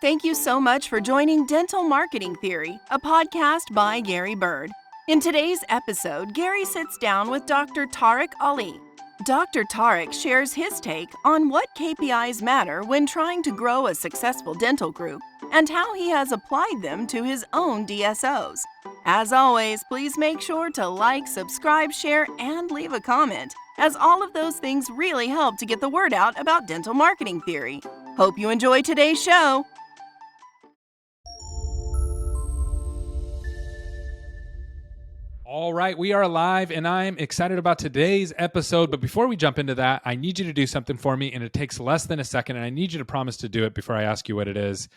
Thank you so much for joining Dental Marketing Theory, a podcast by Gary Bird. In today's episode, Gary sits down with Dr. Tarek Aly. Dr. Tarek shares his take on what KPIs matter when trying to grow a successful dental group and how he has applied them to his own DSOs. As always, please make sure to like, subscribe, share, and leave a comment, as all of those things really help to get the word out about dental marketing theory. Hope you enjoy today's show. All right, we are live, and I'm excited about today's episode. But before we jump into that, I need you to do something for me, and it takes less than a second, and I need you to promise to do it before I ask you what it is.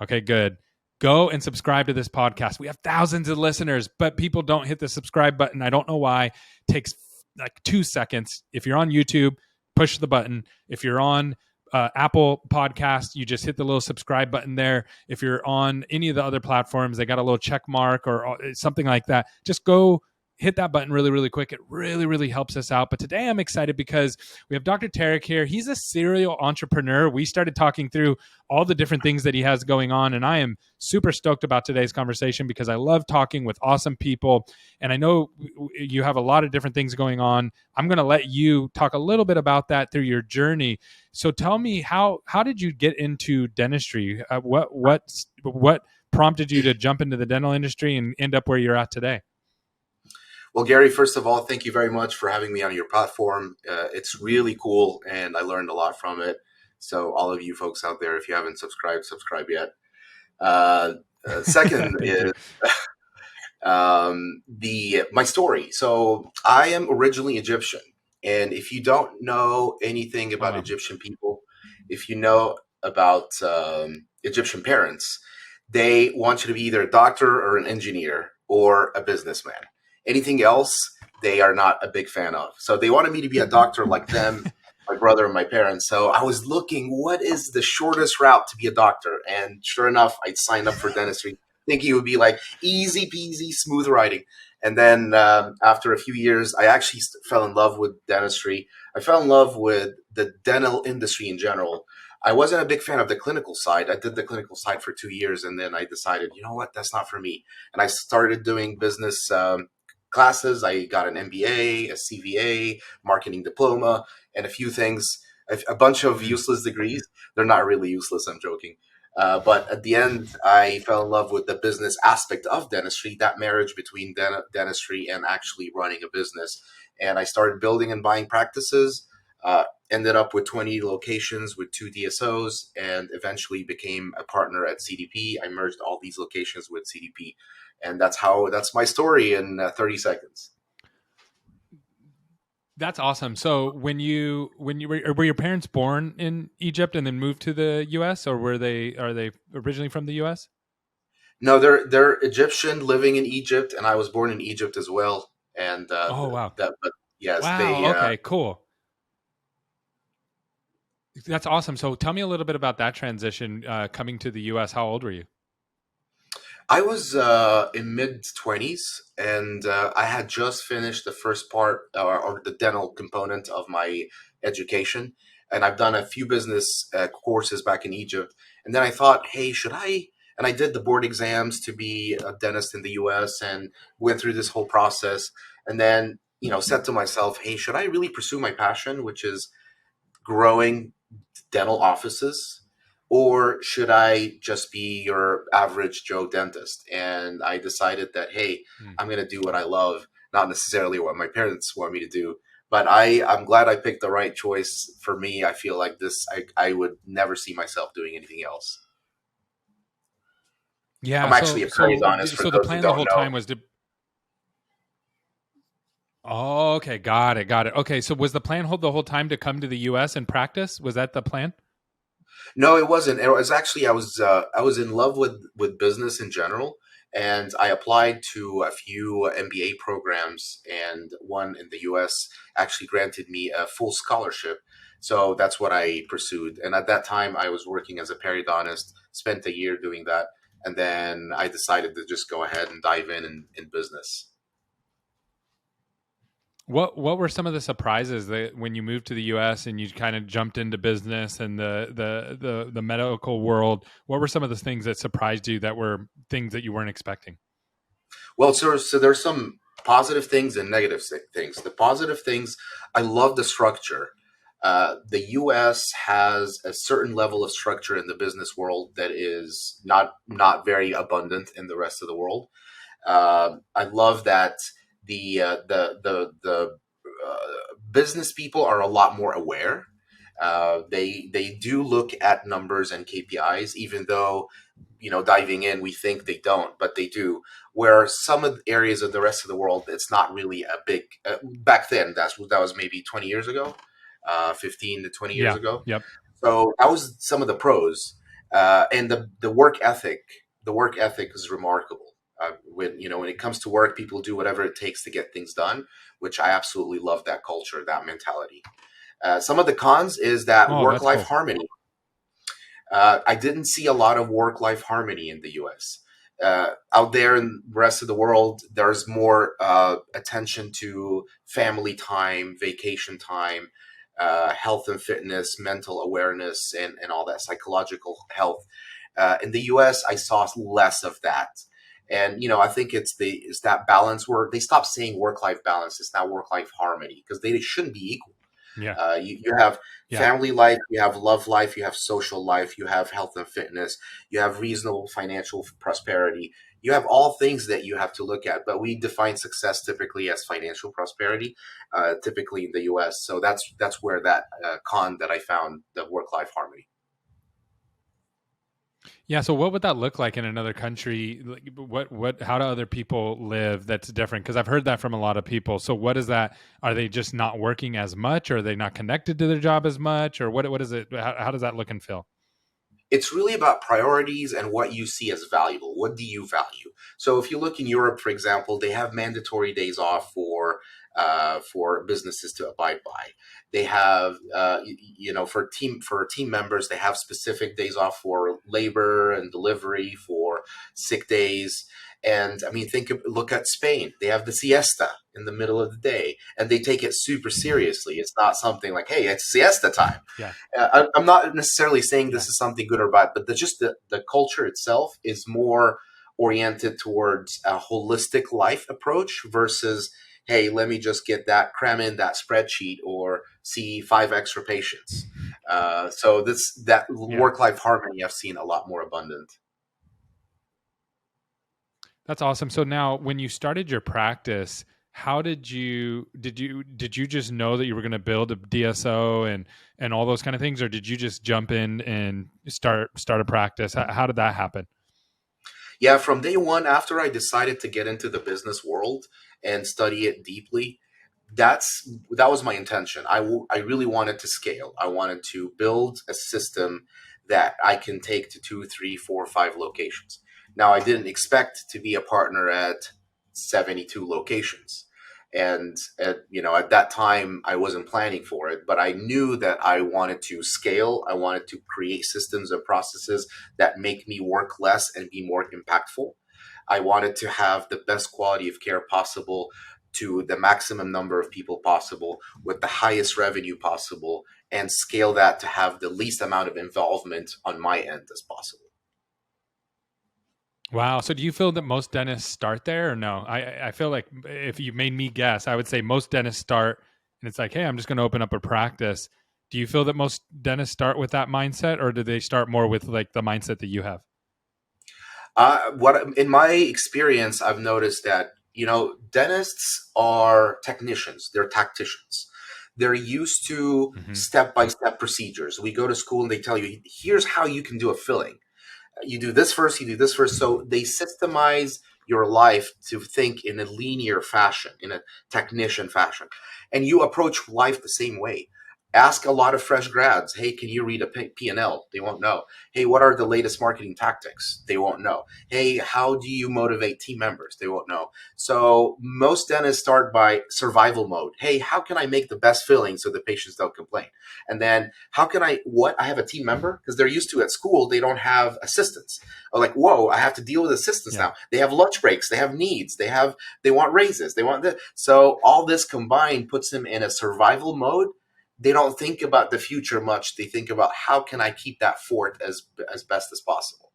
Okay, good. Go and subscribe to this podcast. We have thousands of listeners, but people don't hit the subscribe button. I don't know why. It takes like 2 seconds. If you're on YouTube, push the button. If you're on Apple Podcast, you just hit the little subscribe button there. If you're on any of the other platforms, they got a little check mark or something like that. Just go hit that button really, really quick. It really, really helps us out. But today I'm excited because we have Dr. Tarek here. He's a serial entrepreneur. We started talking through all the different things that he has going on, and I am super stoked about today's conversation because I love talking with awesome people, and I know you have a lot of different things going on. I'm going to let you talk a little bit about that through your journey. So tell me, how did you get into dentistry? What prompted you to jump into the dental industry and end up where you're at today? Well, Gary, first of all, thank you very much for having me on your platform. It's really cool, and I learned a lot from it. So all of you folks out there, if you haven't subscribed, subscribe yet. Second is my story. So I am originally Egyptian. And if you don't know anything about Egyptian people, if you know about Egyptian parents, they want you to be either a doctor or an engineer or a businessman. Anything else, they are not a big fan of. So they wanted me to be a doctor like them, my brother and my parents. So I was looking, what is the shortest route to be a doctor? And sure enough, I signed up for dentistry, thinking it would be like easy peasy, smooth riding. And then after a few years, I actually fell in love with dentistry. I fell in love with the dental industry in general. I wasn't a big fan of the clinical side. I did the clinical side for 2 years, and then I decided, you know what, that's not for me. And I started doing business classes. I got an MBA, a CVA, marketing diploma, and a few things, a bunch of useless degrees. They're not really useless, I'm joking. But at the end, I fell in love with the business aspect of dentistry, that marriage between dentistry and actually running a business. And I started building and buying practices, ended up with 20 locations with 2 DSOs, and eventually became a partner at CDP. I merged all these locations with CDP. And that's my story in 30 seconds. That's awesome. So when you were your parents born in Egypt and then moved to the US, or are they originally from the US? No, they're Egyptian living in Egypt, and I was born in Egypt as well. And wow. But yes, wow. Okay, cool. That's awesome. So tell me a little bit about that transition coming to the US. How old were you? I was in mid-20s, and I had just finished the first part or the dental component of my education. And I've done a few business courses back in Egypt. And then I thought, hey, should I? And I did the board exams to be a dentist in the US and went through this whole process. And then, said to myself, hey, should I really pursue my passion, which is growing dental offices? Or should I just be your average Joe dentist? And I decided that, hey, I'm going to do what I love, not necessarily what my parents want me to do. But I'm glad I picked the right choice for me. I feel like I would never see myself doing anything else. Yeah, I'm actually a periodontist. So the plan the whole time was to. Oh, okay, got it. Okay, so was the plan the whole time to come to the U.S. and practice? Was that the plan? No, it wasn't. It was actually I was in love with business in general, and I applied to a few MBA programs, and one in the U.S. actually granted me a full scholarship. So that's what I pursued. And at that time, I was working as a periodontist, spent a year doing that, and then I decided to just go ahead and dive in business. What were some of the surprises that when you moved to the U.S. and you kind of jumped into business and the medical world? What were some of the things that surprised you that were things that you weren't expecting? Well, so there's some positive things and negative things. The positive things, I love the structure. The U.S. has a certain level of structure in the business world that is not very abundant in the rest of the world. I love that the business people are a lot more aware. They do look at numbers and KPIs, even though diving in we think they don't, but they do. Where some of the areas of the rest of the world, it's not really a big. Back then, that was maybe 20 years ago, 15 to 20 years Yeah. ago. Yep. So that was some of the pros, and the work ethic. The work ethic is remarkable. When it comes to work, people do whatever it takes to get things done, which I absolutely love that culture, that mentality. Some of the cons is that Oh, work that's life cool. harmony. I didn't see a lot of work life harmony in the U.S. Out there in the rest of the world, there's more attention to family time, vacation time, health and fitness, mental awareness, and all that psychological health. In the U.S., I saw less of that. And I think it's that balance where they stopped saying work life balance. It's now work life harmony because they shouldn't be equal. Yeah. You have Yeah. family life, you have love life, you have social life, you have health and fitness, you have reasonable financial prosperity. You have all things that you have to look at, but we define success typically as financial prosperity, typically in the U.S. So that's where that con that I found, the work life harmony. Yeah. So what would that look like in another country? Like, how do other people live that's different? Because I've heard that from a lot of people. So what is that? Are they just not working as much? Or are they not connected to their job as much? Or what is it? How does that look and feel? It's really about priorities and what you see as valuable. What do you value? So if you look in Europe, for example, they have mandatory days off for businesses to abide by. They have for team members, they have specific days off for labor and delivery, for sick days. And I mean, look at Spain. They have the siesta in the middle of the day, and they take it super seriously. It's not something like, "Hey, it's siesta time." Yeah. I'm not necessarily saying Yeah. this is something good or bad, but the culture itself is more oriented towards a holistic life approach versus, hey, let me just get that, cram in that spreadsheet or see 5 extra patients. So that Yeah. work life harmony I've seen a lot more abundant. That's awesome. So now when you started your practice, how did you just know that you were going to build a DSO and all those kind of things, or did you just jump in and start a practice? How did that happen? Yeah, from day one, after I decided to get into the business world and study it deeply, that was my intention. I really wanted to scale. I wanted to build a system that I can take to 2, 3, 4, 5 locations. Now, I didn't expect to be a partner at 72 locations. And at that time, I wasn't planning for it, but I knew that I wanted to scale. I wanted to create systems and processes that make me work less and be more impactful. I wanted to have the best quality of care possible to the maximum number of people possible with the highest revenue possible, and scale that to have the least amount of involvement on my end as possible. Wow. So do you feel that most dentists start there or no? I feel like if you made me guess, I would say most dentists start and it's like, hey, I'm just going to open up a practice. Do you feel that most dentists start with that mindset, or do they start more with like the mindset that you have? What in my experience, I've noticed that dentists are technicians, they're tacticians. They're used to Mm-hmm. step by step procedures. We go to school and they tell you, here's how you can do a filling. You do this first, you do this first. So they systemize your life to think in a linear fashion, in a technician fashion. And you approach life the same way. Ask a lot of fresh grads, hey, can you read a P&L? They won't know. Hey, what are the latest marketing tactics? They won't know. Hey, how do you motivate team members? They won't know. So most dentists start by survival mode. Hey, how can I make the best filling so the patients don't complain? And then how can I have a team member? Because they're used to at school, they don't have assistants. Or like, whoa, I have to deal with assistants now. They have lunch breaks, they have needs, they want raises, they want this. So all this combined puts them in a survival mode. They don't think about the future much. They think about how can I keep that fort as best as possible.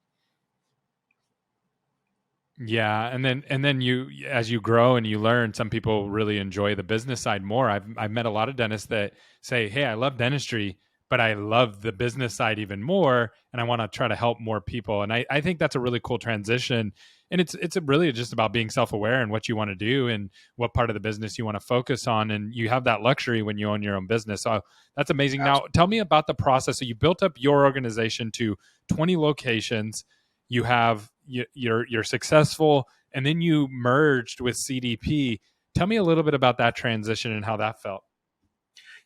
Yeah, and then you, as you grow and you learn, some people really enjoy the business side more. I've met a lot of dentists that say, "Hey, I love dentistry, but I love the business side even more, and I want to try to help more people." And I think that's a really cool transition. And it's really just about being self-aware and what you want to do and what part of the business you want to focus on. And you have that luxury when you own your own business. So that's amazing. Absolutely. Now, tell me about the process. So you built up your organization to 20 locations. You have you're successful, and then you merged with CDP. Tell me a little bit about that transition and how that felt.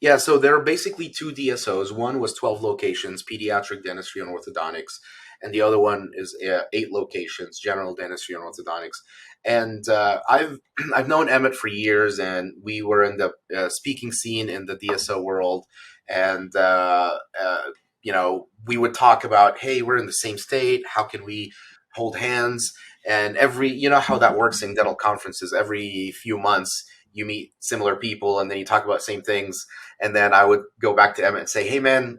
Yeah, so there are basically two DSOs. One was 12 locations, pediatric dentistry and orthodontics, and the other one is 8 locations, general dentistry and orthodontics. And I've known Emmett for years, and we were in the speaking scene in the DSO world, and we would talk about, hey, we're in the same state. How can we hold hands? And you know how that works in dental conferences. Every few months, you meet similar people, and then you talk about same things. And then I would go back to Emmett and say, hey, man,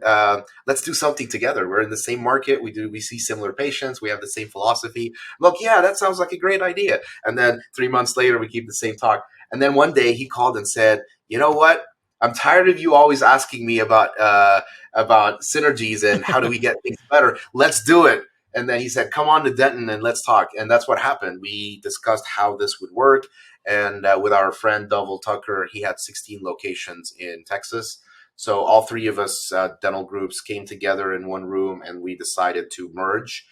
let's do something together. We're in the same market. We see similar patients. We have the same philosophy. Look, yeah, that sounds like a great idea. And then 3 months later, we keep the same talk. And then one day he called and said, you know what? I'm tired of you always asking me about synergies and how do we get things better. Let's do it. And then he said, come on to Denton and let's talk. And that's what happened. We discussed how this would work. And with our friend Dovell Tucker, he had 16 locations in Texas. So all three of us dental groups came together in one room, and we decided to merge,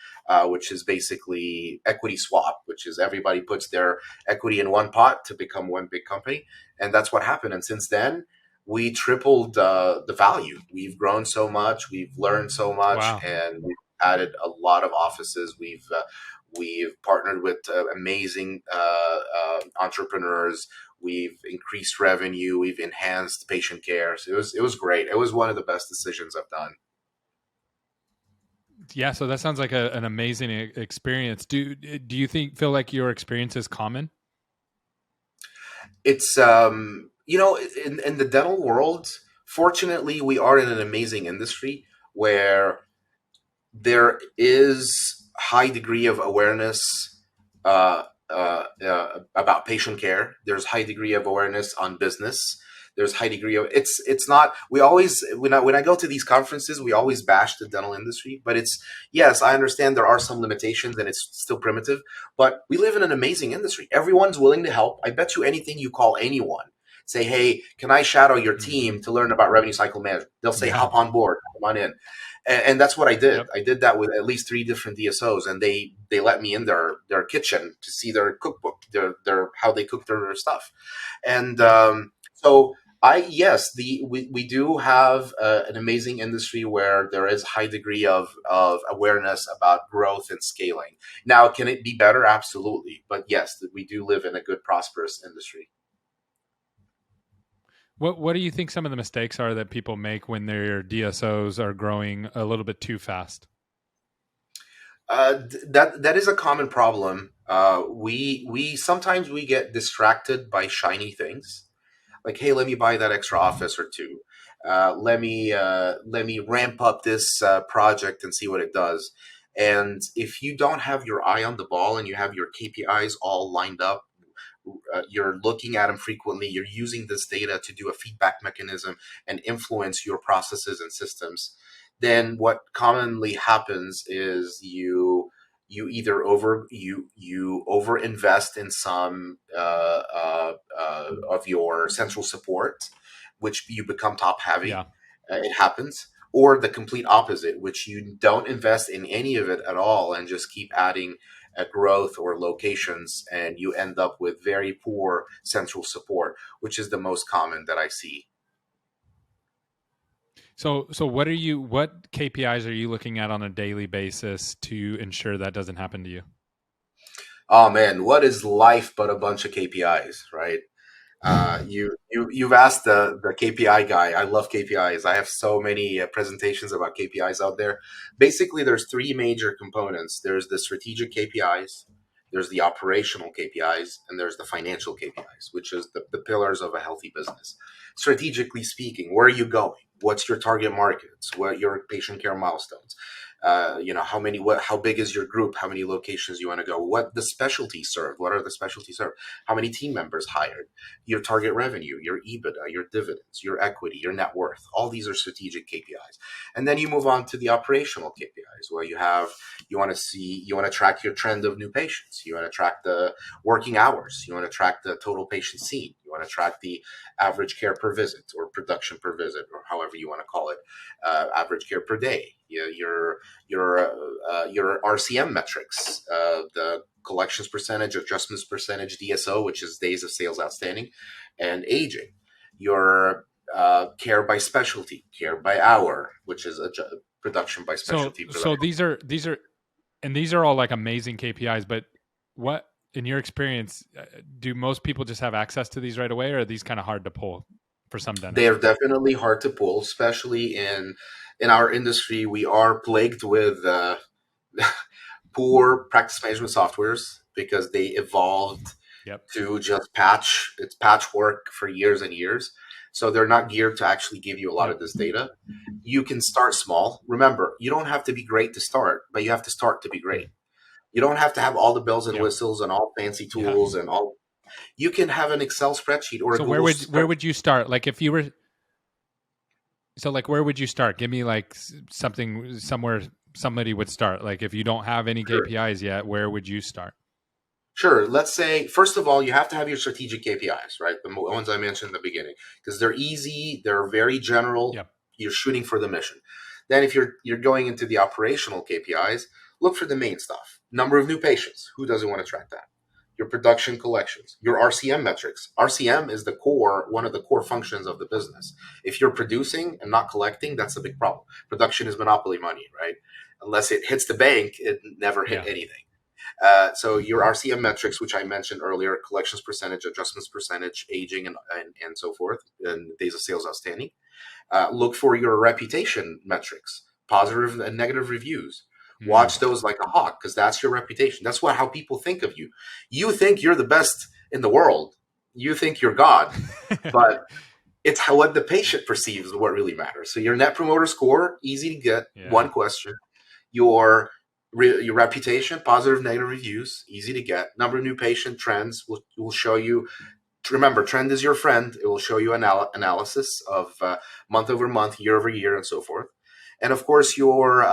which is basically equity swap, which is everybody puts their equity in one pot to become one big company. And that's what happened. And since then, we tripled the value. We've grown so much. We've learned so much. Wow. And we've added a lot of offices. We've partnered with amazing entrepreneurs. We've increased revenue. We've enhanced patient care. So it was great. It was one of the best decisions I've done. Yeah, so that sounds like an amazing experience. Do you feel like your experience is common? It's in the dental world, fortunately, we are in an amazing industry where there is high degree of awareness about patient care. There's high degree of awareness on business. There's high degree of it's not. We always when I go to these conferences, we always bash the dental industry, but it's yes, I understand there are some limitations and it's still primitive, but we live in an amazing industry. Everyone's willing to help. I bet you anything you call anyone, say, hey, can I shadow your team to learn about revenue cycle management? They'll say, hop on board, come on in. And that's what I did. Yep. I did that with at least 3 different DSOs, and they let me in their kitchen to see their cookbook, their how they cook their stuff. And so we do have an amazing industry where there is high degree of awareness about growth and scaling. Now, can it be better? Absolutely. But yes, we do live in a good, prosperous industry. What do you think some of the mistakes are that people make when their DSOs are growing a little bit too fast? That is a common problem. We sometimes we get distracted by shiny things, like, hey, let me buy that extra office or two. Let me ramp up this project and see what it does. And if you don't have your eye on the ball and you have your KPIs all lined up, you're looking at them frequently, you're using this data to do a feedback mechanism and influence your processes and systems, then what commonly happens is you either over invest in some of your central support, which you become top heavy. Yeah. It happens. Or the complete opposite, which you don't invest in any of it at all and just keep adding growth or locations, and you end up with very poor central support, which is the most common that I see. So what KPIs are you looking at on a daily basis to ensure that doesn't happen to you? Oh man, what is life but a bunch of KPIs, right? You've asked the KPI guy. I love KPIs. I have so many presentations about KPIs out there. Basically, there's three major components. There's the strategic KPIs, there's the operational KPIs, and there's the financial KPIs, which is the pillars of a healthy business. Strategically speaking, where are you going? What's your target markets? What are your patient care milestones? How big is your group? How many locations you want to go? What the specialty served? What are the specialties served? How many team members hired? Your target revenue, your EBITDA, your dividends, your equity, your net worth. All these are strategic KPIs. And then you move on to the operational KPIs where you want to track your trend of new patients. You want to track the working hours. You want to track the total patient seen. You want to track the average care per visit or production per visit or however you want to call it, average care per day. Your RCM metrics, the collections percentage, adjustments percentage, DSO, which is days of sales outstanding, and aging. Your care by specialty, care by hour, which is production by specialty. So these are all like amazing KPIs, but what, in your experience, do most people just have access to these right away, or are these kind of hard to pull for some dentists? They are definitely hard to pull, especially in our industry. We are plagued with poor practice management softwares because they evolved to just it's patchwork for years and years. So they're not geared to actually give you a lot of this data. You can start small. Remember, you don't have to be great to start, but you have to start to be great. You don't have to have all the bells and whistles and all fancy tools and all. You can have an Excel spreadsheet or so a Google where would you start? Like if you were, so like where would you start? Give me like something somewhere somebody would start. Like if you don't have any KPIs yet, where would you start? Sure. Let's say, first of all, you have to have your strategic KPIs, right? The ones I mentioned in the beginning, because they're easy, they're very general. Yep. You're shooting for the mission. Then if you're going into the operational KPIs, look for the main stuff. Number of new patients. Who doesn't want to track that? Your production collections, your RCM metrics. RCM is one of the core functions of the business. If you're producing and not collecting, that's a big problem. Production is monopoly money, right? Unless it hits the bank, it never hit anything. So your RCM metrics, which I mentioned earlier, collections percentage, adjustments percentage, aging, and so forth, and days of sales outstanding. Look for your reputation metrics, positive and negative reviews. Watch those like a hawk, because that's your reputation. That's how people think of you. You think you're the best in the world. You think you're God, but it's what the patient perceives what really matters. So your net promoter score, easy to get, one question. Your reputation, positive, negative reviews, easy to get. Number of new patient trends will show you. Remember, trend is your friend. It will show you analysis of month over month, year over year, and so forth. And of course, your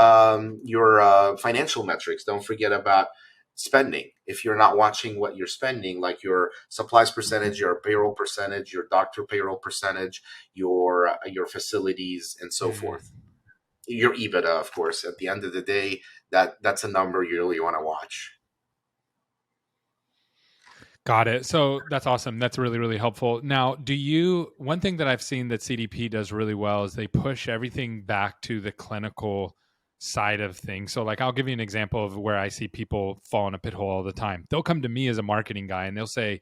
financial metrics. Don't forget about spending. If you're not watching what you're spending, like your supplies percentage, your payroll percentage, your doctor payroll percentage, your facilities, and so forth. Your EBITDA, of course. At the end of the day, that's a number you really want to watch. Got it. So that's awesome. That's really, really helpful. Now, one thing that I've seen that CDP does really well is they push everything back to the clinical side of things. So like, I'll give you an example of where I see people fall in a pit hole all the time. They'll come to me as a marketing guy and I'll say,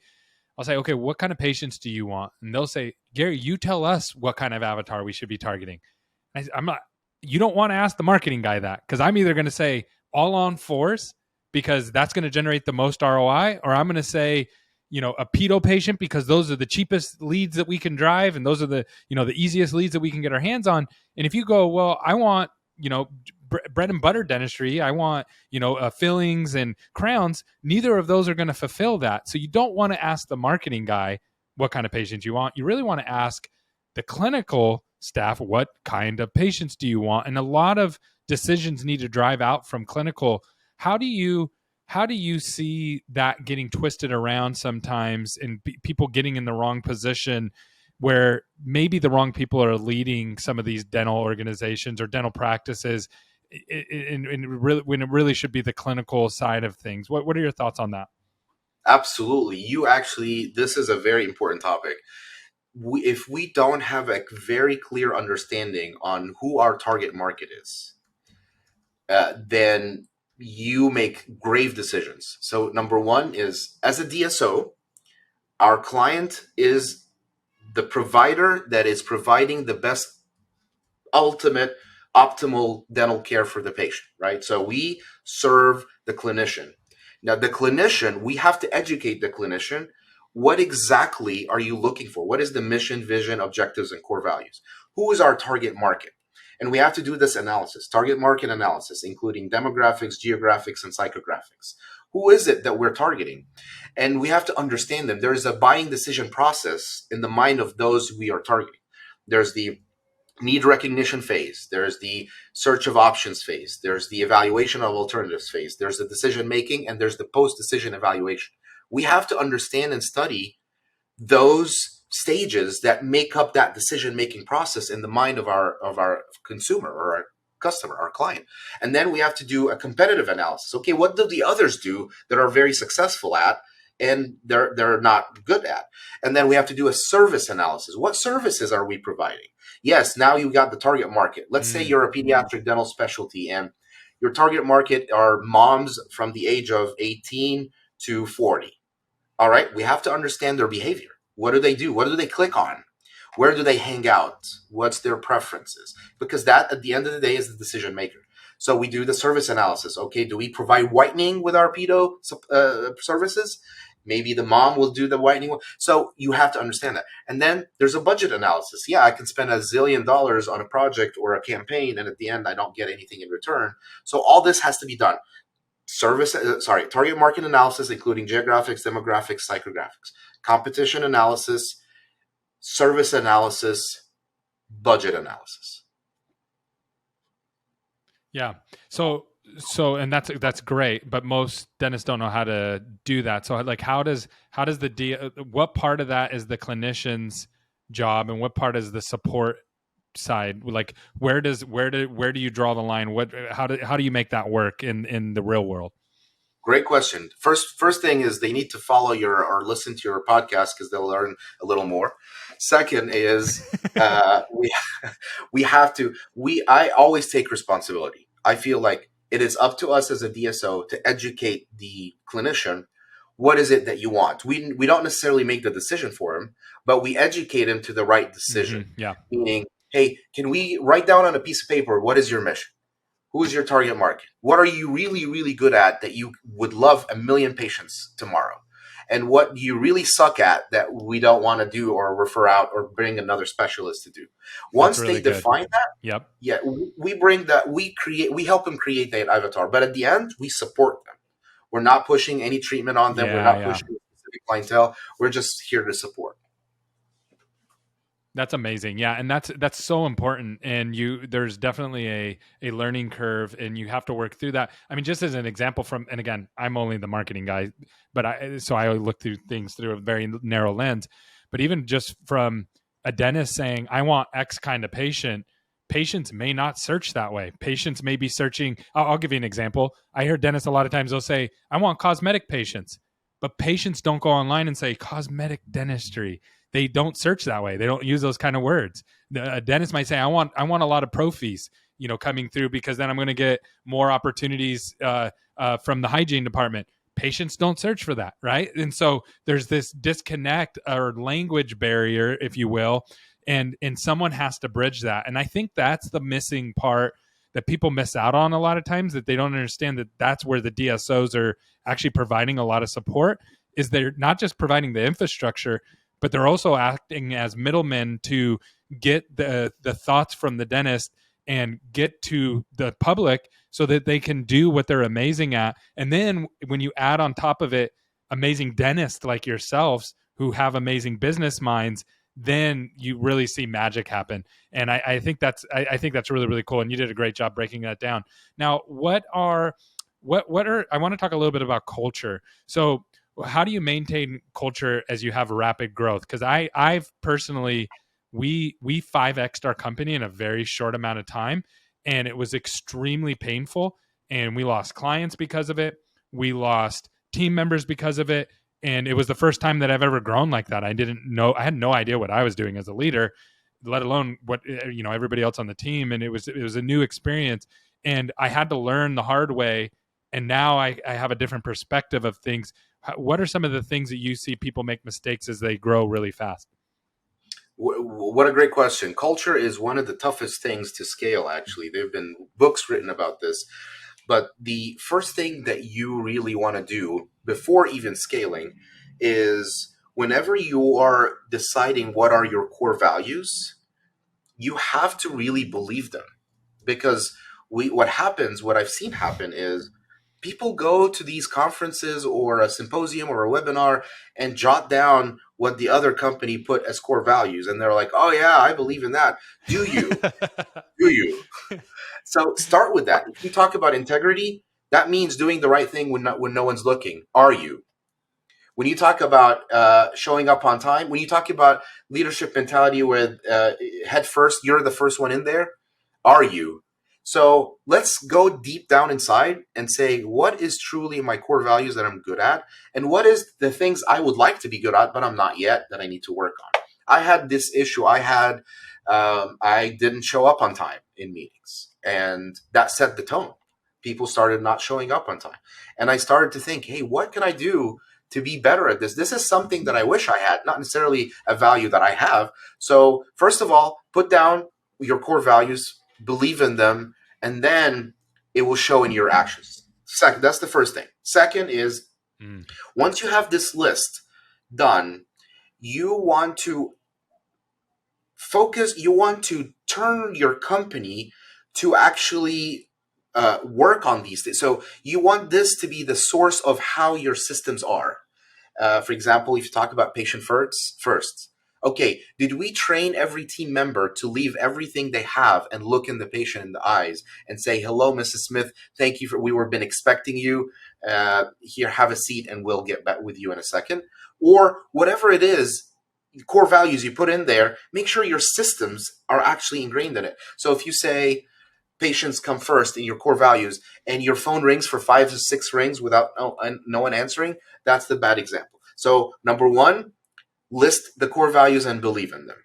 okay, what kind of patients do you want? And they'll say, Gary, you tell us what kind of avatar we should be targeting. You don't want to ask the marketing guy that, because I'm either going to say all on fours because that's going to generate the most ROI, or I'm going to say, a pedo patient because those are the cheapest leads that we can drive. And those are the easiest leads that we can get our hands on. And if you go, well, I want, bread and butter dentistry, I want, fillings and crowns, neither of those are going to fulfill that. So you don't want to ask the marketing guy what kind of patients you want. You really want to ask the clinical staff, what kind of patients do you want? And a lot of decisions need to drive out from clinical. How do you see that getting twisted around sometimes and people getting in the wrong position where maybe the wrong people are leading some of these dental organizations or dental practices when it really should be the clinical side of things? What are your thoughts on that? Absolutely. This is a very important topic. if we don't have a very clear understanding on who our target market is, then you make grave decisions. So number one is, as a DSO, our client is the provider that is providing the best, ultimate, optimal dental care for the patient, right? So we serve the clinician. Now, the clinician, we have to educate the clinician. What exactly are you looking for? What is the mission, vision, objectives, and core values? Who is our target market? And we have to do this analysis, target market analysis, including demographics, geographics, and psychographics. Who is it that we're targeting? And we have to understand them. There is a buying decision process in the mind of those we are targeting. There's the need recognition phase. There's the search of options phase. There's the evaluation of alternatives phase. There's the decision making, and there's the post-decision evaluation. We have to understand and study those stages that make up that decision-making process in the mind of our consumer or our customer, our client. And then we have to do a competitive analysis. Okay, what do the others do that are very successful at and they're not good at? And then we have to do a service analysis. What services are we providing? Yes, now you got the target market. Let's say you're a pediatric dental specialty and your target market are moms from the age of 18 to 40. All right, we have to understand their behavior. What do they do? What do they click on? Where do they hang out? What's their preferences? Because that, at the end of the day, is the decision maker. So we do the service analysis. Okay, do we provide whitening with our pedo services? Maybe the mom will do the whitening. So you have to understand that. And then there's a budget analysis. Yeah, I can spend $1 zillion on a project or a campaign, and at the end, I don't get anything in return. So all this has to be done. Target market analysis, including geographics, demographics, psychographics, competition analysis, service analysis, budget analysis. Yeah. So and that's great, but most dentists don't know how to do that. So like how does what part of that is the clinician's job and what part is the support side? Like where do you draw the line? How do you make that work in the real world? Great question. First thing is they need to follow or listen to your podcast because they'll learn a little more. Second is I always take responsibility. I feel like it is up to us as a DSO to educate the clinician. What is it that you want? We don't necessarily make the decision for him, but we educate him to the right decision. Mm-hmm. Yeah. Meaning, hey, can we write down on a piece of paper, what is your mission? Who is your target market? What are you really, really good at that you would love 1 million patients tomorrow? And what do you really suck at that we don't want to do or refer out or bring another specialist to do? Once really they define that, yep. Yeah, we bring that, we help them create that avatar. But at the end, we support them. We're not pushing any treatment on them. We're not pushing a specific clientele. We're just here to support. That's amazing. Yeah. And that's so important. And there's definitely a learning curve and you have to work through that. I mean, just as an example and again, I'm only the marketing guy, but I look through things through a very narrow lens, but even just from a dentist saying, I want X kind of patient, patients may not search that way. Patients may be searching. I'll give you an example. I hear dentists a lot of times, they'll say, I want cosmetic patients, but patients don't go online and say cosmetic dentistry. They don't search that way. They don't use those kind of words. A dentist might say, I want a lot of prophies, coming through because then I'm going to get more opportunities from the hygiene department. Patients don't search for that, right? And so there's this disconnect or language barrier, if you will, and someone has to bridge that. And I think that's the missing part that people miss out on a lot of times, that they don't understand that that's where the DSOs are actually providing a lot of support, is they're not just providing the infrastructure, but they're also acting as middlemen to get the thoughts from the dentist and get to the public so that they can do what they're amazing at. And then when you add on top of it amazing dentists like yourselves who have amazing business minds, then you really see magic happen. And I think that's really, really cool. And you did a great job breaking that down. Now, I want to talk a little bit about culture. So how do you maintain culture as you have rapid growth? Because I've personally, we 5x'd our company in a very short amount of time, and it was extremely painful. And we lost clients because of it. We lost team members because of it. And it was the first time that I've ever grown like that. I had no idea what I was doing as a leader, let alone what, everybody else on the team. And it was a new experience, and I had to learn the hard way. And now I have a different perspective of things. What are some of the things that you see people make mistakes as they grow really fast? What a great question. Culture is one of the toughest things to scale, actually. There have been books written about this. But the first thing that you really want to do before even scaling is whenever you are deciding what are your core values, you have to really believe them. Because what I've seen happen is people go to these conferences or a symposium or a webinar and jot down what the other company put as core values. And they're like, oh yeah, I believe in that. Do you? Do you? So start with that. If you talk about integrity, that means doing the right thing when no one's looking. Are you? When you talk about showing up on time, when you talk about leadership mentality with head first, you're the first one in there. Are you? So let's go deep down inside and say, what is truly my core values that I'm good at? And what is the things I would like to be good at, but I'm not yet, that I need to work on? I had this issue. I didn't show up on time in meetings, and that set the tone. People started not showing up on time. And I started to think, hey, what can I do to be better at this? This is something that I wish I had, not necessarily a value that I have. So first of all, put down your core values, believe in them, and then it will show in your actions. Second, that's the first thing. Second is, once you have this list done, you want to focus, you want to turn your company to actually work on these things. So you want this to be the source of how your systems are. For example, if you talk about patient first, okay, did we train every team member to leave everything they have and look in the patient in the eyes and say, hello, Mrs. Smith, thank you we've been expecting you. Here, have a seat, and we'll get back with you in a second. Or whatever it is, core values you put in there, make sure your systems are actually ingrained in it. So if you say patients come first in your core values and your phone rings for 5 to 6 rings without no one answering, that's the bad example. So number one, list the core values and believe in them.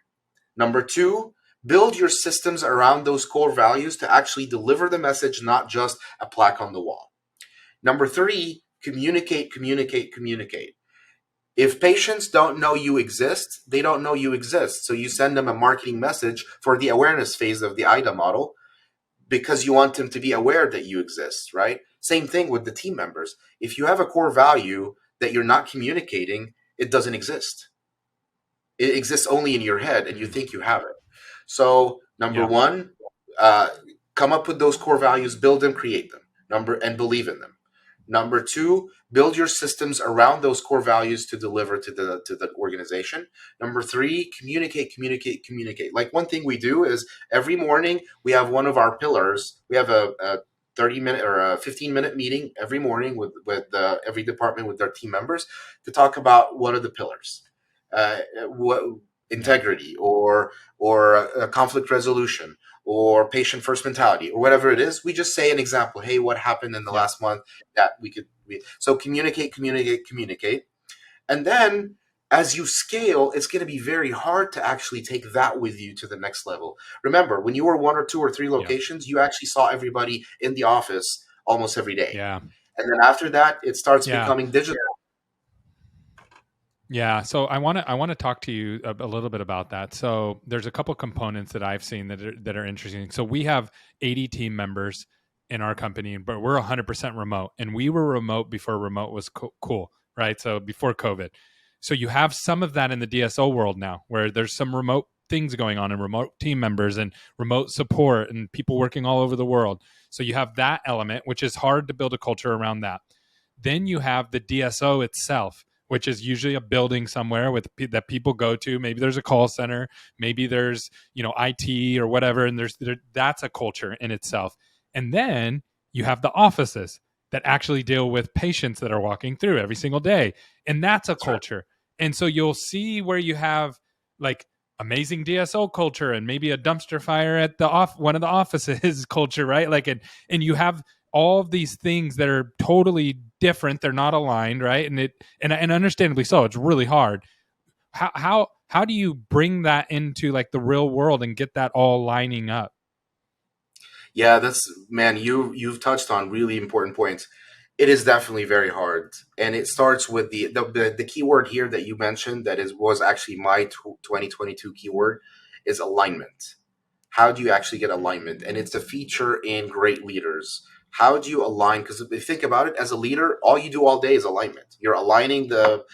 Number two, build your systems around those core values to actually deliver the message, not just a plaque on the wall. Number three, communicate. If patients don't know you exist, they don't know you exist. So you send them a marketing message for the awareness phase of the IDA model because you want them to be aware that you exist, right? Same thing with the team members. If you have a core value that you're not communicating, it doesn't exist. It exists only in your head and you think you have it. So number one, come up with those core values, build them, create them, and believe in them. Number two, build your systems around those core values to deliver to the organization. Number three, communicate. Like one thing we do is every morning we have one of our pillars. We have a 30-minute or a 15-minute meeting every morning with every department with their team members to talk about what are the pillars. What integrity or conflict resolution or patient first mentality or whatever it is. We just say an example. Hey, what happened in the last month that so communicate. And then as you scale, it's going to be very hard to actually take that with you to the next level. Remember, when you were 1 or 2 or 3 locations, you actually saw everybody in the office almost every day. Yeah. And then after that, it starts becoming digital. Yeah, so I want to talk to you a little bit about that. So there's a couple components that I've seen that are interesting. So we have 80 team members in our company, but we're 100% remote, and we were remote before remote was cool, right? So before COVID. So you have some of that in the DSO world now, where there's some remote things going on, and remote team members and remote support and people working all over the world. So you have that element, which is hard to build a culture around that. Then you have the DSO itself, which is usually a building somewhere that people go to. Maybe there's a call center, maybe there's, IT or whatever. And that's a culture in itself. And then you have the offices that actually deal with patients that are walking through every single day. And that's a culture. And so you'll see where you have like amazing DSO culture and maybe a dumpster fire at one of the offices culture, right? Like, and you have all of these things that are totally different. They're not aligned, right? And understandably so. It's really hard. How do you bring that into like the real world and get that all lining up? Yeah, man, you've touched on really important points. It is definitely very hard, and it starts with the keyword here that you mentioned that was actually my 2022 keyword is alignment. How do you actually get alignment? And it's a feature in great leaders. How do you align? Because if you think about it, as a leader, all you do all day is alignment. You're aligning the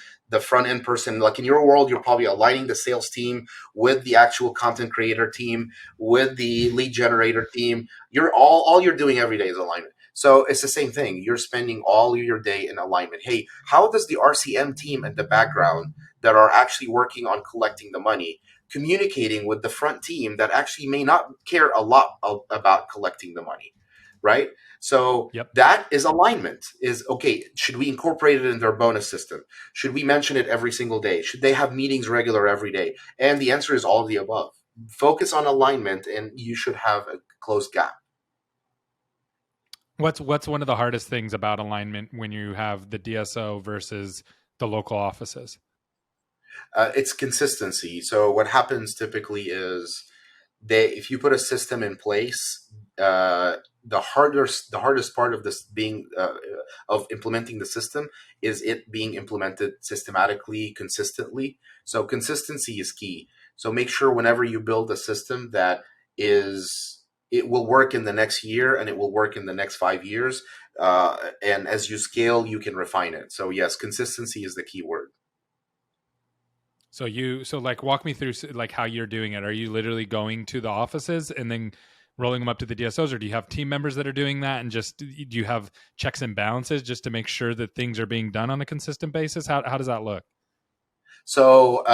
front end person. Like in your world, you're probably aligning the sales team with the actual content creator team, with the lead generator team. You're all you're doing every day is alignment. So it's the same thing. You're spending all your day in alignment. Hey, how does the RCM team in the background that are actually working on collecting the money communicating with the front team that actually may not care a lot about collecting the money, right? So Yep. that is alignment. Is okay, should we incorporate it in their bonus system? Should we mention it every single day? Should they have meetings regular every day? And the answer is all of the above. Focus on alignment and you should have a closed gap. What's one of the hardest things about alignment when you have the DSO versus the local offices? It's consistency. So what happens typically is if you put a system in place, the hardest part of this being of implementing the system is it being implemented systematically, consistently. So consistency is key. So make sure whenever you build a system that it will work in the next year and it will work in the next 5 years. And as you scale, you can refine it. So yes, consistency is the key word. So like walk me through like how you're doing it. Are you literally going to the offices and then rolling them up to the DSOs, or do you have team members that are doing that, and just do you have checks and balances just to make sure that things are being done on a consistent basis? How does that look? So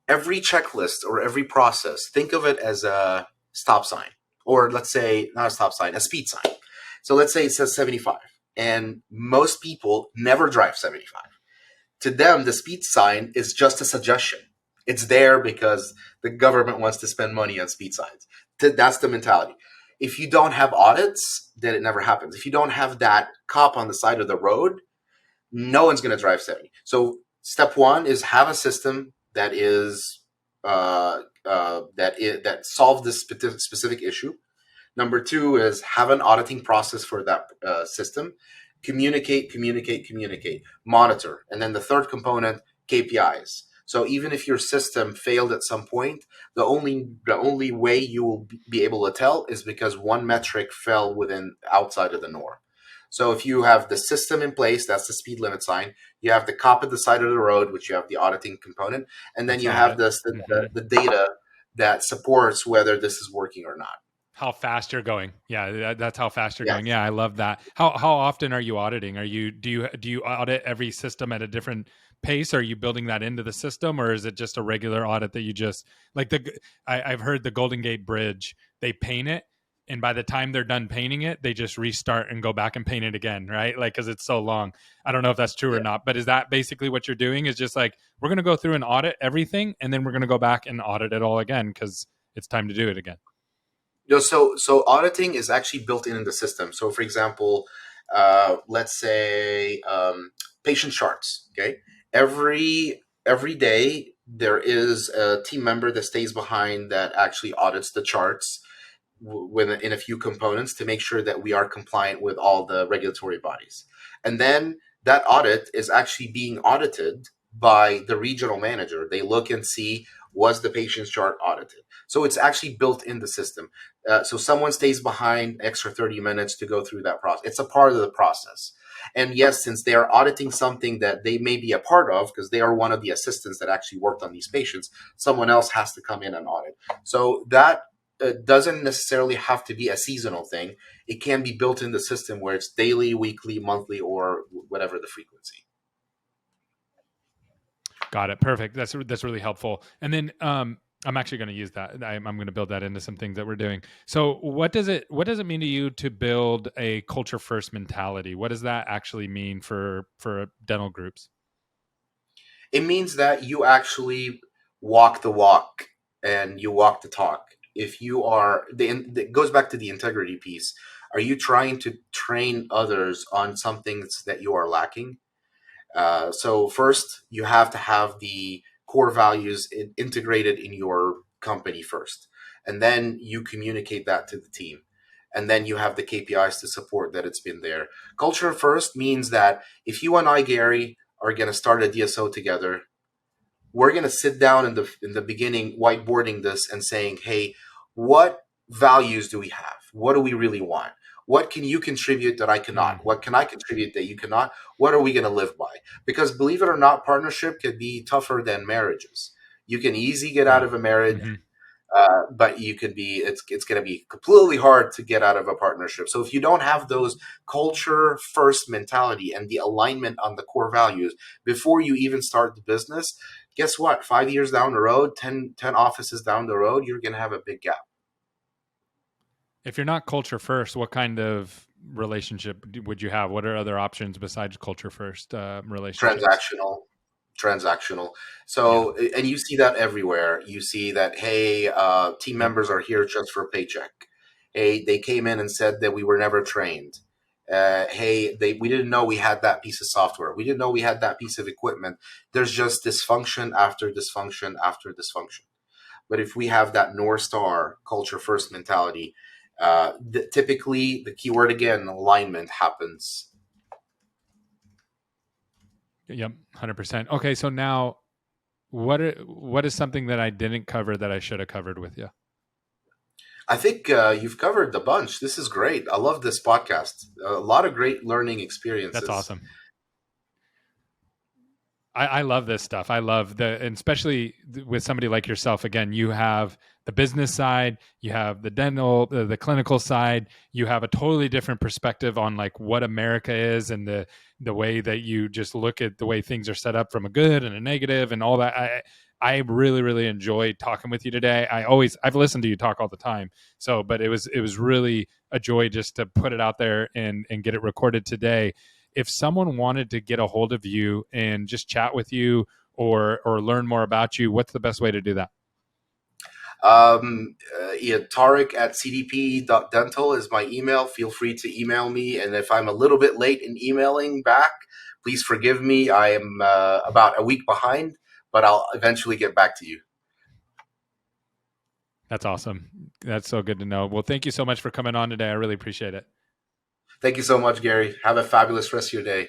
every checklist or every process, think of it as a stop sign, or let's say not a stop sign, a speed sign. So let's say it says 75, and most people never drive 75. To them, the speed sign is just a suggestion. It's there because the government wants to spend money on speed signs. That's the mentality. If you don't have audits, then it never happens. If you don't have that cop on the side of the road, no one's going to drive 70. So step one is have a system that is that solves this specific issue. Number two is have an auditing process for that system. Communicate, monitor. And then the third component, KPIs. So even if your system failed at some point, the only way you will be able to tell is because one metric fell outside of the norm. So if you have the system in place, that's the speed limit sign. You have the cop at the side of the road, which you have the auditing component, and then you have the data that supports whether this is working or not. How fast you're going. Yeah, that's how fast you're going. Yeah, I love that. How often are you auditing? Do you audit every system at a different pace? Are you building that into the system, or is it just a regular audit that you just like I've heard the Golden Gate Bridge, they paint it, and by the time they're done painting it, they just restart and go back and paint it again, right? Like, because it's so long. I don't know if that's true or not, but is that basically what you're doing? Is just like, we're going to go through and audit everything, and then we're going to go back and audit it all again because it's time to do it again? So auditing is actually built in the system. So for example, let's say patient charts. Okay, every day there is a team member that stays behind that actually audits the charts in a few components to make sure that we are compliant with all the regulatory bodies. And then that audit is actually being audited by the regional manager. They look and see, was the patient's chart audited? So it's actually built in the system. So someone stays behind extra 30 minutes to go through that process. It's a part of the process. And yes, since they are auditing something that they may be a part of, because they are one of the assistants that actually worked on these patients, someone else has to come in and audit. So that doesn't necessarily have to be a seasonal thing. It can be built in the system where it's daily, weekly, monthly, or whatever the frequency. Got it. Perfect. That's really helpful. And then I'm actually going to use that. I'm going to build that into some things that we're doing. So what does it mean to you to build a culture first mentality? What does that actually mean for dental groups? It means that you actually walk the walk and you walk the talk. If you are, it goes back to the integrity piece. Are you trying to train others on something that you are lacking? So first, you have to have the core values integrated in your company first, and then you communicate that to the team, and then you have the KPIs to support that it's been there. Culture first means that if you and I, Gary, are going to start a DSO together, we're going to sit down in the beginning, whiteboarding this and saying, hey, what values do we have? What do we really want? What can you contribute that I cannot? What can I contribute that you cannot? What are we going to live by? Because believe it or not, partnership could be tougher than marriages. You can easily get out of a marriage, but you could be it's going to be completely hard to get out of a partnership. So if you don't have those culture first mentality and the alignment on the core values before you even start the business, guess what? 5 years down the road, 10 offices down the road, you're going to have a big gap. If you're not culture first, what kind of relationship would you have? What are other options besides culture first relationships? Transactional. So, and you see that everywhere. You see that, hey, team members are here just for a paycheck. Hey, they came in and said that we were never trained. Hey, we didn't know we had that piece of software. We didn't know we had that piece of equipment. There's just dysfunction after dysfunction after dysfunction. But if we have that North Star culture first mentality, typically the keyword again, alignment happens. Yep, 100%. Okay, so now what is something that I didn't cover that I should have covered with you? I think you've covered the bunch. This is great. I love this podcast. A lot of great learning experiences. That's awesome. I love this stuff. I love and especially with somebody like yourself, again, you have the business side, you have the dental, the clinical side, you have a totally different perspective on like what America is and the way that you just look at the way things are set up from a good and a negative and all that. I really, really enjoyed talking with you today. I've listened to you talk all the time. So, but it was really a joy just to put it out there and get it recorded today. If someone wanted to get a hold of you and just chat with you or learn more about you, what's the best way to do that? Tarek at cdp.dental is my email. Feel free to email me. And if I'm a little bit late in emailing back, please forgive me. I am about a week behind, but I'll eventually get back to you. That's awesome. That's so good to know. Well, thank you so much for coming on today. I really appreciate it. Thank you so much, Gary. Have a fabulous rest of your day.